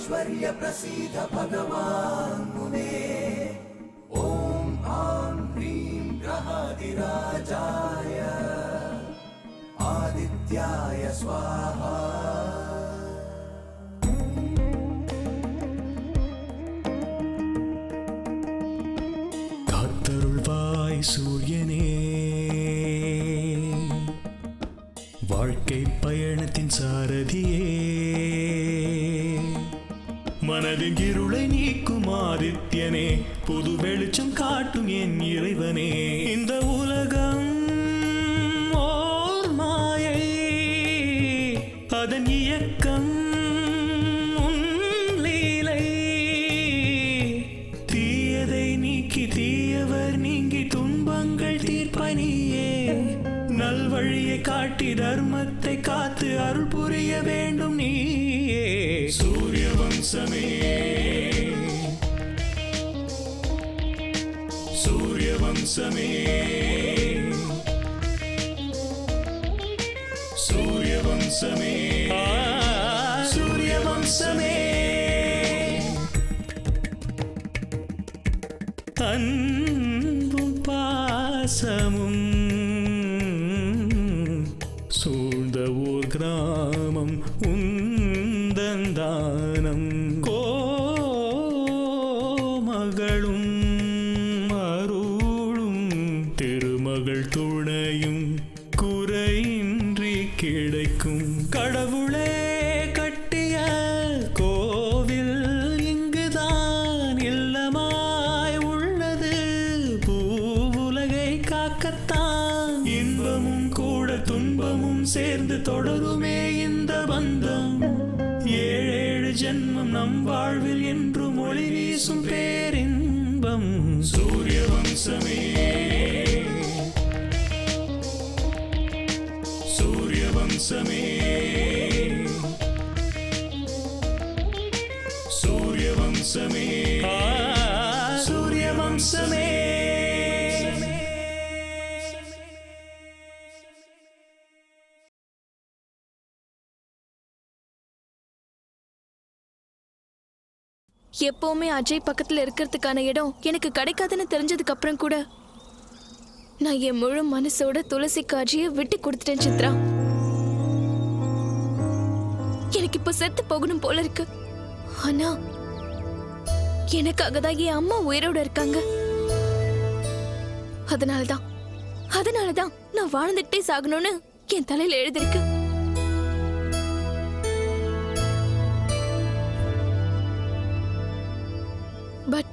ऐश्वर्य प्रसीद भगवान् मुने ॐ आं ह्रीं ग्रहाधिराजाय आदित्याय स्वाहा காத்தருள்வாய் சூரியனே வாழ்க்கை பயணத்தின் சாரதியே மனதின் இருளை நீக்கும் ஆதித்யனே புது வெளிச்சம் காட்டும் என் இறைவனே இந்த உலகம் ஓர் மாயை அதன் இயக்கம் உன் லீலை தீயதை நீக்கி தீயவர் நீங்கி துன்பங்கள் தீர்ப்பனியே நல்வழியை காட்டி தர்மத்தை காத்து அருள் புரிய வேண்டும் நீயே சூரிய வம்சமே சூரிய வம்சமே சூரிய வம்சமே சூரிய வம்சமே அன்பும் பாசமும் சூழ்ந்த ஊர் கிராமம் உந்தந்தானம் கோமகளும் அருளும் திருமகள் துணையும் குறையின்றி கிடைக்கும் கடவுளே கட்டிய கோவில் இங்குதான் இல்லமாய் உள்ளது பூவுலகை காக்கத்தான் இன்பமும் கூட துன்பமும் சேர்ந்து தொடருமே இந்த பந்தம் ஏழேழு ஜென்மம் நம் வாழ்வில் என்றும் ஒளி வீசும் பேரின்பம் சூரிய வம்சமே சூரிய வம்சமே சூரிய வம்சமே சூரிய வம்சமே எப்பவுமே அஜய் பக்கத்துல இருக்கிறதுக்கான இடம் எனக்கு கிடைக்காதுன்னு தெரிஞ்சதுக்கு அப்புறம் கூட நான் என் முழு மனசோட துளசிக்கு அஜயை விட்டு கொடுத்துட்டேன் சித்ரா. எனக்கு இப்ப செத்து போகணும் போல இருக்கு. ஆனா எனக்காக தான் என் அம்மா உயிரோட இருக்காங்க. அதனாலதான் நான் வாழ்ந்துட்டே சாகணும்னு என் தலையில எழுதிருக்கு. பட்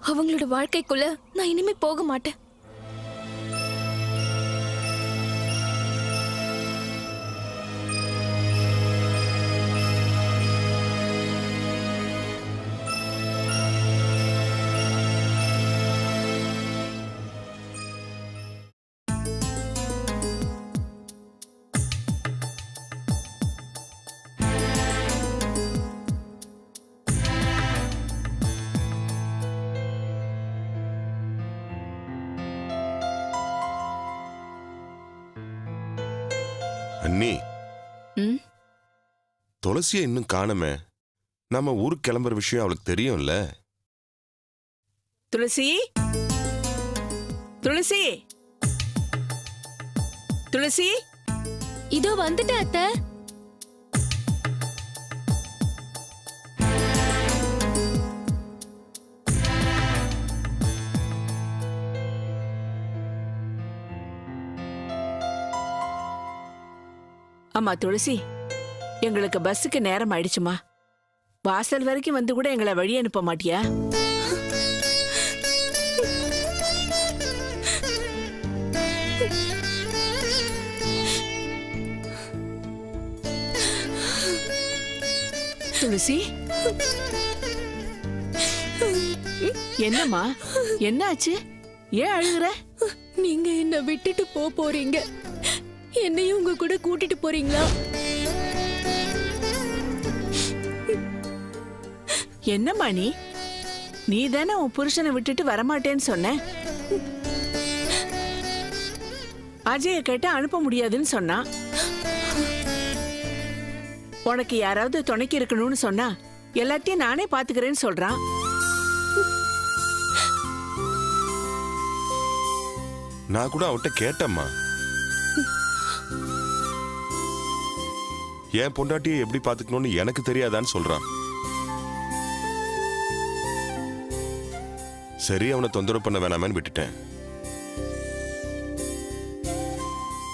அவங்களோட வாழ்க்கைக்குள்ள நான் இனிமே போக மாட்டேன். அண்ணி, துளசியை இன்னும் காணமே. நம்ம ஊருக்கு கிளம்புற விஷயம் அவளுக்கு தெரியும்ல. துளசி, துளசி, துளசி, இதோ வந்துட்டேன் அத்தை. அம்மா துளசி, எங்களுக்கு பஸ்ஸுக்கு நேரம் ஆயிடுச்சுமா. வாசல் வரைக்கும் வந்து கூட எங்களை வழி அனுப்ப மாட்டியா? துளசி, என்னம்மா, என்ன ஆச்சு? ஏன் அழுகுற? நீங்க என்ன விட்டுட்டு போறீங்க, என்னையும் உங்க கூட கூட்டிட்டு போறீங்களா? என்னம்மா நீ தானே உன் புருஷனை விட்டுட்டு வரமாட்டேன்னு சொன்ன. அஜய கேட்ட அனுப்ப முடியாதுன்னு சொன்னா. உனக்கு யாராவது துணைக்கு இருக்கணும்னு சொன்னா எல்லாத்தையும் நானே பாத்துக்கிறேன்னு சொல்றான். நான் கூட அவட்ட கேட்டம்மா, என் பொண்டாட்டியை எப்படி பாத்துக்கணும்னு எனக்கு தெரியாதான்னு சொல்றான். சரி, அவனை தொந்தரவு பண்ண வேணாமேன்னு விட்டுட்டேன்.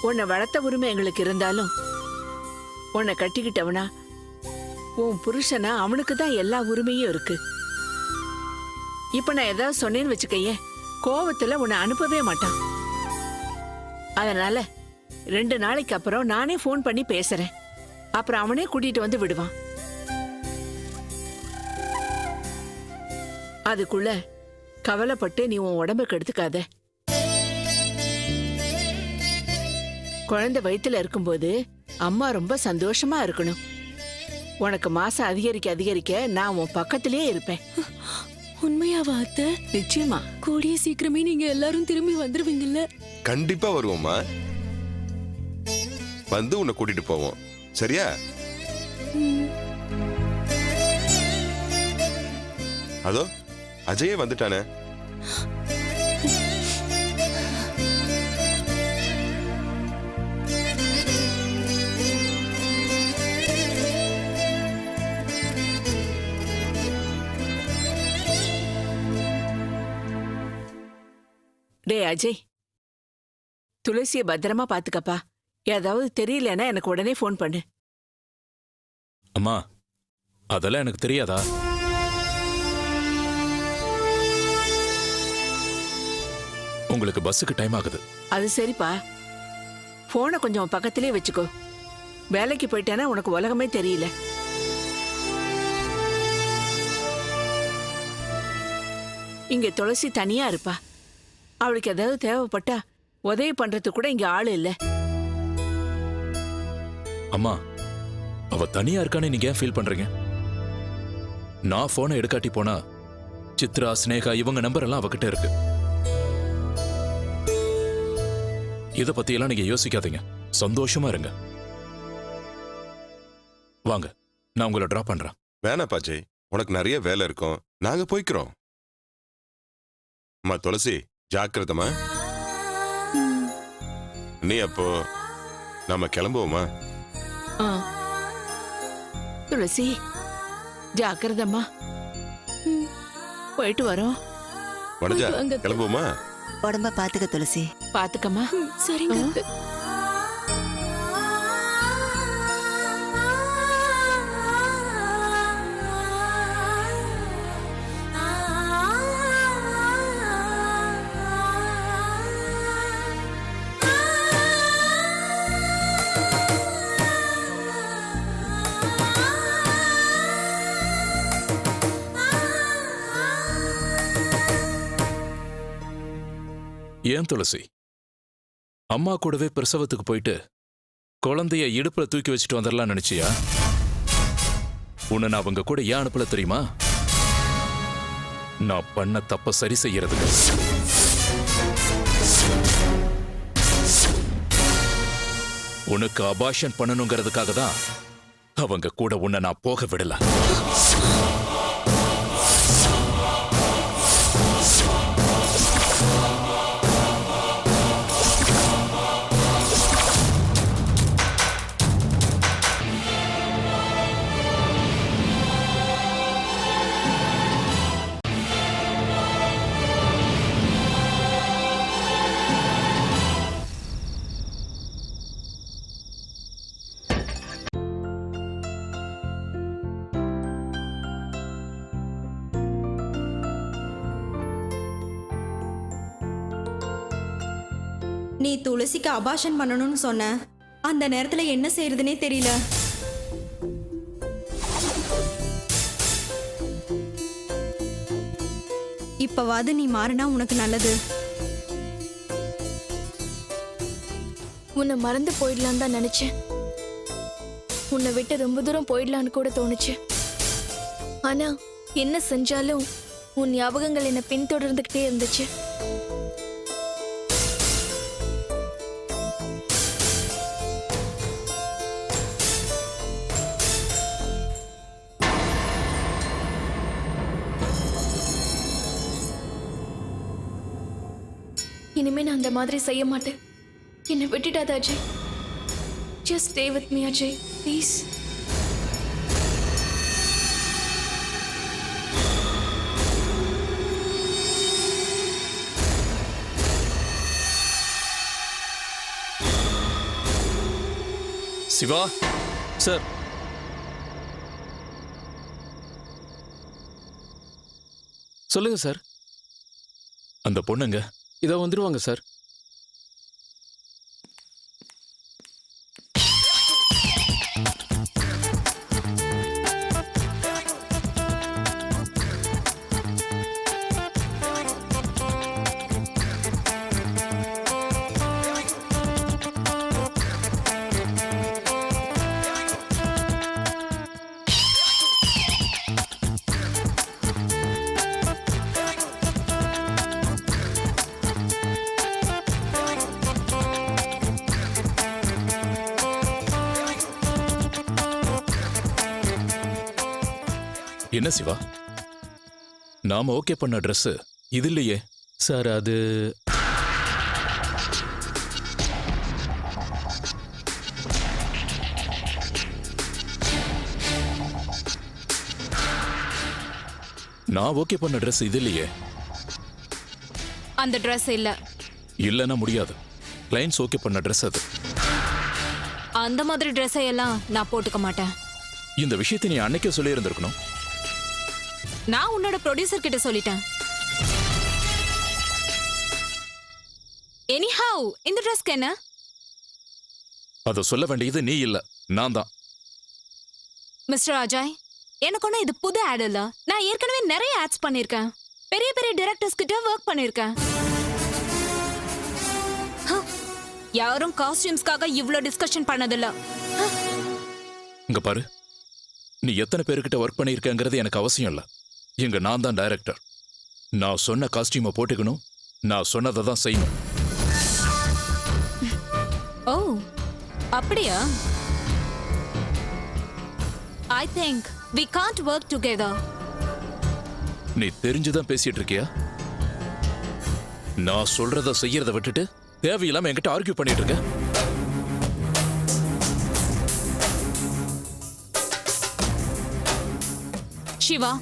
உன்னை வளர்த்த உரிமை எங்களுக்கு இருந்தாலும் உன்னை கட்டிக்கிட்டவனா உன் புருஷனா அவனுக்கு தான் எல்லா உரிமையும் இருக்கு. இப்ப நான் ஏதாவது சொன்னேன்னு வச்சுக்கையே, கோவத்துல உன்னை அனுப்பவே மாட்டான். அதனால 2 நாளைக்கு அப்புறம் நானே ஃபோன் பண்ணி பேசுறேன். அப்புறம் அவனே கூட்டிட்டு வந்து விடுவான். அதுக்குள்ள கவலைப்பட்டு நீ உன் உடம்ப கெடுத்துக்காத. குழந்தை வயித்துல இருக்கும்போது அம்மா ரொம்ப சந்தோஷமா இருக்கணும். உனக்கு மாசம் அதிகரிக்க அதிகரிக்க நான் உன் பக்கத்திலேயே இருப்பேன். உண்மையாவா அத்தை? நிச்சயமா. கூடிய சீக்கிரமே நீங்க எல்லாரும் திரும்பி வந்துருவீங்கல்ல? கண்டிப்பா வருவோம்மா. வந்து உன்னை கூட்டிட்டு போவோம். சரியா? அதோ அஜயே வந்துட்டானே. டே அஜய், துளசிய பத்திரமா பாத்துக்கப்பா. ஏதாவது தெரியலன்னா எனக்கு உடனே ஃபோன் பண்ணு. அம்மா, அதெல்லாம் எனக்கு தெரியாதா? உங்களுக்கு பஸ்ஸுக்கு டைம் ஆகுது. அது சரிப்பா, போனை கொஞ்சம் பக்கத்திலே வச்சுக்கோ. வேலைக்கு போயிட்டானா உனக்கு உலகமே தெரியல. இங்க துளசி தனியா இருப்பா. அவளுக்கு ஏதாவது தேவைப்பட்டா உதவி பண்றதுக்கு கூட இங்க ஆளு இல்ல. அம்மா, அவ தனியா இருக்கானே நீங்க ஏன் ஃபீல் பண்றீங்க? நான் போனை எடுக்காட்டி போனா சித்ரா, ஸ்னேகா இவங்க நம்பர் எல்லாம் அவகிட்ட இருக்கு. இத பத்தி எல்லாம் நீங்க யோசிக்காதீங்க. சந்தோஷமா இருங்க. வாங்க, நான் உங்களை டிராப் பண்றேன். வேணாப்பா ஜெய், உனக்கு நிறைய வேலை இருக்கும். நாங்க போய்க்கிறோம். அம்மா துளசி, ஜாக்கிரதமா. நீ அப்போ நாம கிளம்புவோமா? துளசி, ஜாக்கிரதம்மா. போயிட்டு வரோம். வனஜா, வாங்க. கிளம்புவோமா? உடம்ப பாத்துக்க துளசி. பாத்துக்கம்மா. சரிங்க அத்தை. ஏன் துளசி, அம்மா கூடவே பிரசவத்துக்கு போயிட்டு குழந்தைய இடுப்புல தூக்கி வச்சுட்டு வந்துடலாம் நினைச்சியா? உன்னை நான் அவங்க கூட ஏன் அனுப்பல தெரியுமா? நான் பண்ண தப்ப சரி செய்யறதுக்கு. உனக்கு அபாஷன் பண்ணணுங்கிறதுக்காக தான் அவங்க கூட உன்னை நான் போக விடல. நீ துளசிக்கு அபாஷன் பண்ணணும்னு சொன்ன. அந்த நேரத்துல என்ன செய்யறதுனே தெரியல. இப்பவாது நீ மாறினா உனக்கு நல்லது. உன்னை மறந்து போயிடலான்னு தான் நினைச்சேன். உன்னை விட்டு ரொம்ப தூரம் போயிடலான்னு கூட தோணுச்சு. ஆனா என்ன செஞ்சாலும் உன் ஞாபகங்கள் என்னை பின்தொடர்ந்துகிட்டே இருந்துச்சு. இனிமே நான் அந்த மாதிரி செய்ய மாட்டேன். என்னை விட்டுடாத Ajay. Just stay with me Ajay, please. Shiva sir, சொல்லுங்க சார். அந்த பொண்ணுங்க இதோ வந்துருவாங்க சார். என்ன சிவா, நாம ஓகே பண்ண Dress இது இல்லையே. சார் அது நான் ஓகே பண்ண Dress இது இல்லையே. அந்த Dress இல்ல. இல்லைன்னா முடியாது. கிளைண்ட்ஸ் ஓகே பண்ண Dress அது. அந்த மாதிரி Dress எல்லாம் நான் போட்டுக்க மாட்டேன். இந்த விஷயத்தை நீ அன்னைக்கே சொல்லி இருந்திருக்கணும். நான் உன்னோட ப்ரொடியூசர் கிட்ட சொல்லிட்டேன். எனிஹவ், இந்த Dressக்கு என்ன? அதை சொல்ல வேண்டியது நீ இல்ல, நான் தான். மிஸ்டர் அஜய், எனக்கு ஒன்றும் இது புது ஆட் இல்ல. நான் ஏற்கனவே நிறைய ஆட்ஸ் பண்ணிருக்கேன். பெரிய பெரிய டைரக்டர்ஸ் கிட்ட ஒர்க் பண்ணிருக்கேன். யாரும் காஸ்டியூம்ஸ்க்காக இவ்ளோ டிஸ்கஷன் பண்ணதில்ல. இங்க பாரு, நீ எத்தனை பேருக்கிட்ட ஒர்க் பண்ணியிருக்கங்கிறது எனக்கு அவசியம் இல்ல. இங்க நான் தான் டைரக்டர். நான் சொன்ன காஸ்டியூமை போட்டுக்கணும், நான் சொன்னதை தான் செய்யணும். ஓ, அப்படியா? I think we can't work together. நீ தெரிஞ்சுதான் பேசிட்டு இருக்கியா? நான் சொல்றத செய்யறத விட்டுட்டு தேவையில்லாம என்கிட்ட ஆர்கியூ பண்ணிட்டு இருக்க. சிவா,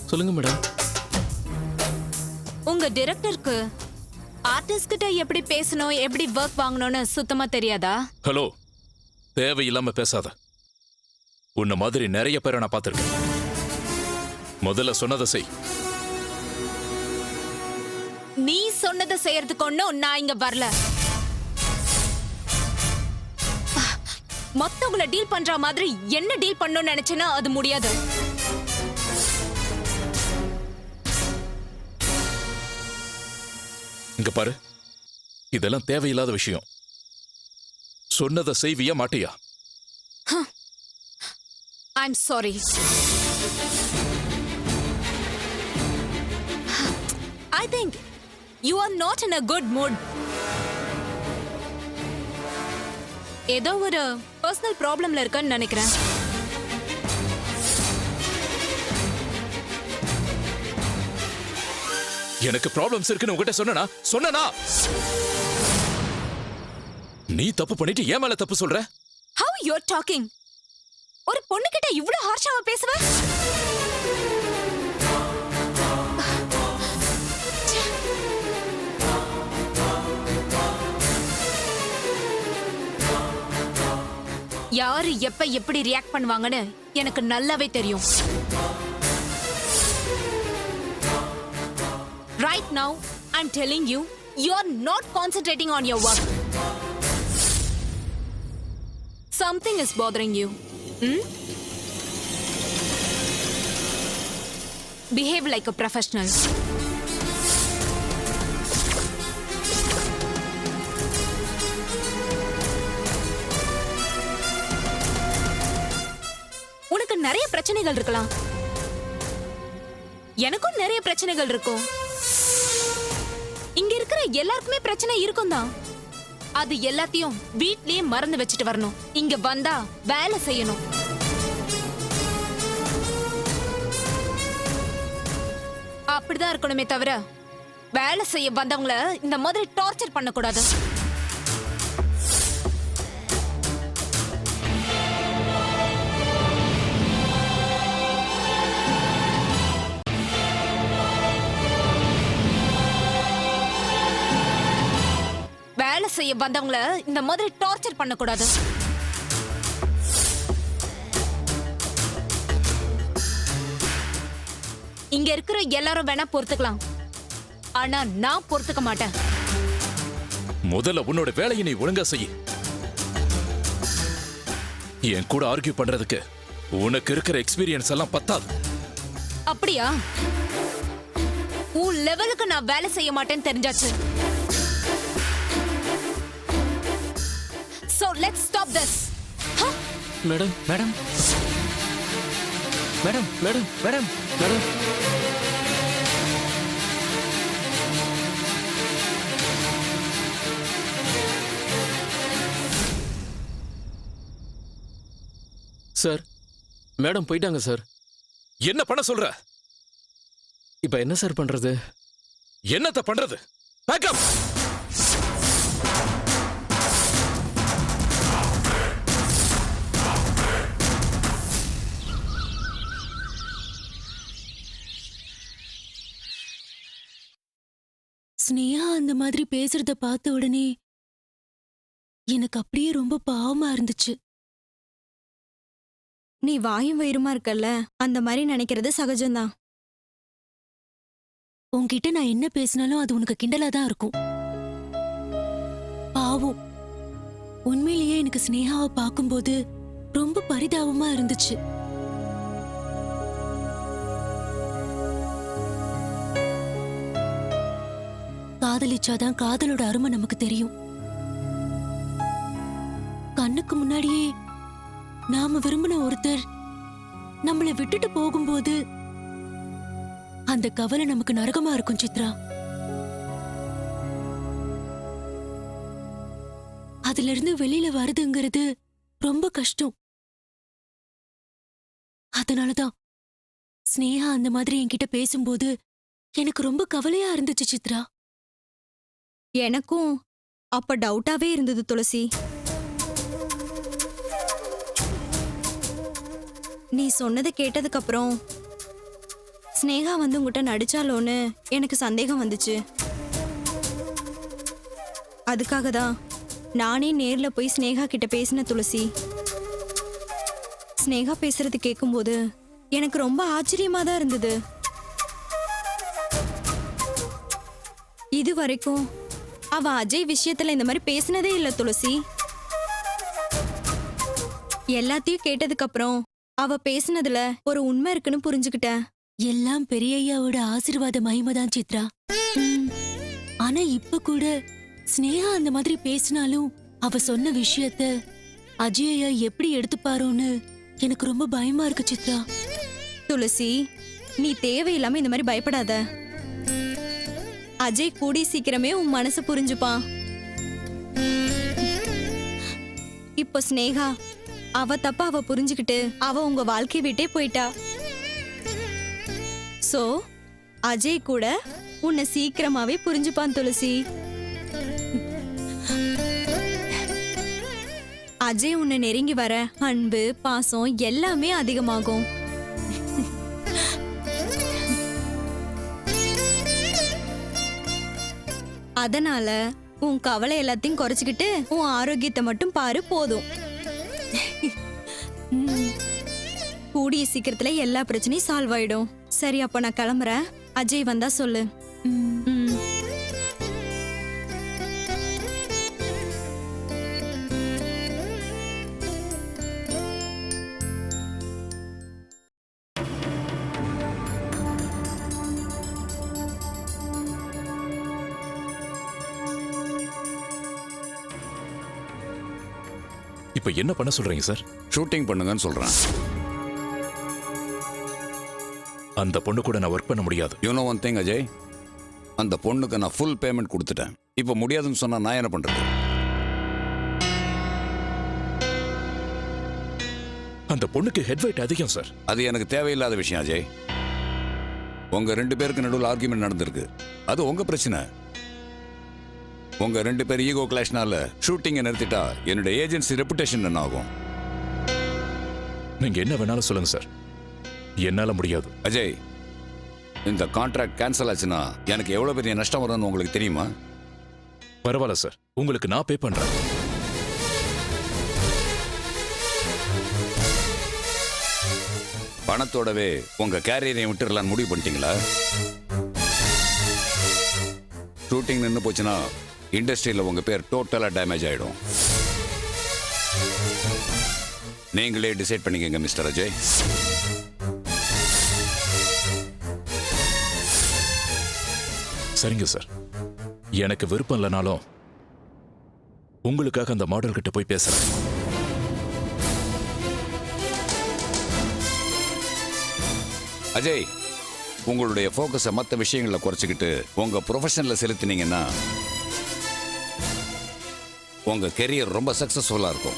சொல்லுங்க மேடம். உங்க டைரக்டருக்கு ஆர்டிஸ்ட் கிட்ட எப்படி பேசணும், எப்படி ஒர்க் வாங்கணும்னு சுத்தமா தெரியாதா? ஹலோ, தேவையில்லாம பேசாத. உன்ன மாதிரி நிறைய பேரை நான் பார்த்திருக்கேன். முதல்ல சொன்னதை செய். நீ சொன்னதை செய்யறதுக்கு ஒண்ணும் நான் இங்க வரல. மத்தவங்கள டீல் பண்ற மாதிரி என்ன டீல் பண்ணணும்னு நினைச்சேன்னா அது முடியாது. இங்க பாரு, இதெல்லாம் தேவையில்லாத விஷயம். சொன்னதை செய்வியா மாட்டியா? I'm sorry. I think you are not in a good mood. ஏதோ ஒரு பர்சனல் ப்ராப்ளம்ல இருக்கன்னு நினைக்கிறேன். எனக்கு ப்ராப்ளம்ஸ் இருக்குன்னு உங்ககிட்ட சொன்னனா? நீ தப்பு பண்ணிட்டு ஏன் மேல தப்பு சொல்ற? How you're talking? ஒரு பொண்ணு கிட்ட இவ்ளோ ஹார்ஷாவா பேசுவ? யாரு எப்ப எப்படி ரியாக்ட் பண்ணுவாங்கன்னு எனக்கு நல்லாவே தெரியும். Right now, I'm telling you, you're not concentrating on your work. Something is bothering you. Behave like a professional. உனக்கு நிறைய பிரச்சனைகள் இருக்கலாம். எனக்கும் நிறைய பிரச்சனைகள் இருக்கும். இங்க இருக்கிற எல்லாருக்குமே பிரச்சனை இருக்கும் தான். அது எல்லாத்தையும் வீட்லயே மறந்து வச்சுட்டு வரணும். இங்க வந்தா வேலை செய்யணும். அப்படிதான் இருக்கணுமே தவிர வேலை செய்ய வந்தவங்கள இந்த மாதிரி டார்ச்சர் பண்ணக்கூடாது. வேலை செய்ய வந்தவங்கள இந்த மாதிரி டார்ச்சர் பண்ணக்கூடாது. இங்க இருக்கிற எல்லாரும் வேணா பொறுத்துக்கலாம், ஆனா நான் பொறுத்துக்க மாட்டேன். முதல்ல உன்னோட வேலையை நீ ஒழுங்கா செய்ய. என் கூட ஆர்கியூ பண்றதுக்கு உனக்கு இருக்கிற எக்ஸ்பீரியன்ஸ் எல்லாம் பத்தாது. அப்படியா? உன் லெவலுக்கு நான் வேலை செய்ய மாட்டேன்னு தெரிஞ்சாச்சு. So let's stop this. Madam madam madam madam madam madam sir, madam போயிட்டாங்க சார். என்ன பண்ண சொல்ற? இப்போ என்ன சார் பண்றது? என்னத்த பண்றது? பேக்கப். ஸ்னேகா அந்த மாதிரி பேசுறத பார்த்த உடனே எனக்கு அப்படியே ரொம்ப பாவமா இருந்துச்சு. நீ வாயும் வயிறுமா இருக்கல்ல, அந்த மாதிரி நினைக்கிறது சகஜம்தான். உன்கிட்ட நான் என்ன பேசினாலும் அது உனக்கு கிண்டலா தான் இருக்கும். பாவம், உண்மையிலேயே எனக்கு ஸ்னேகாவை பார்க்கும்போது ரொம்ப பரிதாபமா இருந்துச்சு. காதலிச்சாதான் காதலோட அருமை நமக்கு தெரியும். கண்ணுக்கு முன்னாடியே நாம விரும்பின ஒருத்தர் நம்மளை விட்டுட்டு போகும்போது அந்த கவலை நமக்கு நரகமா இருக்கும் சித்ரா. அதுல இருந்து வெளியில வருதுங்கிறது ரொம்ப கஷ்டம். அதனாலதான் ஸ்னேகா அந்த மாதிரி என்கிட்ட பேசும்போது எனக்கு ரொம்ப கவலையா இருந்துச்சு சித்ரா. எனக்கும் அப்ப டவுட்டாவே இருந்தது துளசி. நீ சொன்னதை கேட்டதுக்கு அப்புறம் ஸ்னேகா வந்து உங்ககிட்ட நடிச்சாலோன்னு எனக்கு சந்தேகம் வந்துச்சு. அதுக்காக தான் நானே நேர்ல போய் ஸ்னேகா கிட்ட பேசின துளசி. ஸ்னேகா பேசுறது கேட்கும்போது எனக்கு ரொம்ப ஆச்சரியமா தான் இருந்தது. இது வரைக்கும் அவ அஜய் விஷயத்துல இந்த மாதிரி பேசினதே இல்ல துளசி. எல்லாத்தையும் கேட்டதுக்கு அப்புறம் அவ பேசினதுல ஒரு உண்மை இருக்குன்னு புரிஞ்சுக்கிட்டேன். எல்லாம் பெரியய்யாவோட ஆசீர்வாத மகிமைதான் சித்ரா. ஆனா இப்ப கூட ஸ்னேகா அந்த மாதிரி பேசினாலும் அவ சொன்ன விஷயத்த அஜய் எப்படி எடுத்துப்பாரோன்னு எனக்கு ரொம்ப பயமா இருக்கு சித்ரா. துளசி, நீ தேவையில்லாம இந்த மாதிரி பயப்படாத. அஜய் கூடி சீக்கிரமே உன் மனசு புரிஞ்சுப்பான். இப்போ ஸ்னேகா அவ தப்ப அவ புரிஞ்சுக்கிட்டு அவ உங்க வாழ்க்கை விட்டே போயிட்டா. சோ அஜய் கூட உன்னை சீக்கிரமாவே புரிஞ்சுப்பான் துளசி. அஜய் உன்னை நெருங்கி வர அன்பு பாசம் எல்லாமே அதிகமாகும். அதனால உன் கவலை எல்லாத்தையும் குறைச்சிக்கிட்டு உன் ஆரோக்கியத்தை மட்டும் பாரு போதும். கூடிய சீக்கிரத்துல எல்லா பிரச்சனையும் சால்வ் ஆயிடும். சரி, அப்ப நான் கிளம்புறேன். அஜய் வந்தா சொல்லு. இப்ப என்ன பண்ண சொல்றீங்க சார்? ஷூட்டிங் பண்ணுங்கன்னு சொல்றேன். அந்த பொண்ணு கூட நான் ஒர்க் பண்ண முடியாது. You know one thing Ajay, அந்த பொண்ணுக்கு நான் ஃபுல் பேமெண்ட் கொடுத்துட்டேன். இப்போ முடியாதுன்னு சொன்னா நான் என்ன பண்றது? அந்த பொண்ணுக்கு ஹெட் வெயிட் அதிகம் சார். அது எனக்கு தேவையில்லாத விஷயம் அஜய். உங்க 2 பேருக்கு நடுவில் ஆர்குமெண்ட் நடந்திருக்கு. அது உங்க பிரச்சனை. உங்க 2 பேர் ஈகோ கிளாஷ்னால ஷூட்டிங்கை நிறுத்திட்டா என்னுடைய ஏஜென்சி ரெப்புடேஷன் என்ன ஆகும்? நீங்க என்ன வேணாலும் சொல்லுங்க சார், என்னால முடியாது. அஜய், இந்த கான்ட்ராக்ட் கேன்சல் ஆச்சுன்னா எனக்கு எவ்வளவு பெரிய நஷ்டம் வரும்னு உங்களுக்கு தெரியுமா? பரவாயில்ல சார், உங்களுக்கு நான் பே பண்றேன். பணத்தோடவே உங்க கேரியரை விட்டுறலான்னு முடிவு பண்ணிட்டீங்களா? ஷூட்டிங் நின்று போச்சுன்னா இண்டஸ்ட்ரியில் உங்க பேர் டோட்டலா டேமேஜ் ஆயிடும். நீங்களே டிசைட் பண்ணிக்கங்க மிஸ்டர் அஜய். சரிங்க சார், எனக்கு விருப்பம் இல்லைனாலும் உங்களுக்காக அந்த மாடல் கிட்ட போய் பேசுறேன். அஜய், உங்களுடைய ஃபோக்கஸை மற்ற விஷயங்களை குறைச்சிக்கிட்டு உங்க ப்ரொஃபஷனில் செலுத்தினீங்கன்னா உங்க கெரியர் ரொம்ப சக்சஸ்ஃபுல்லா இருக்கும்.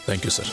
Thank you sir.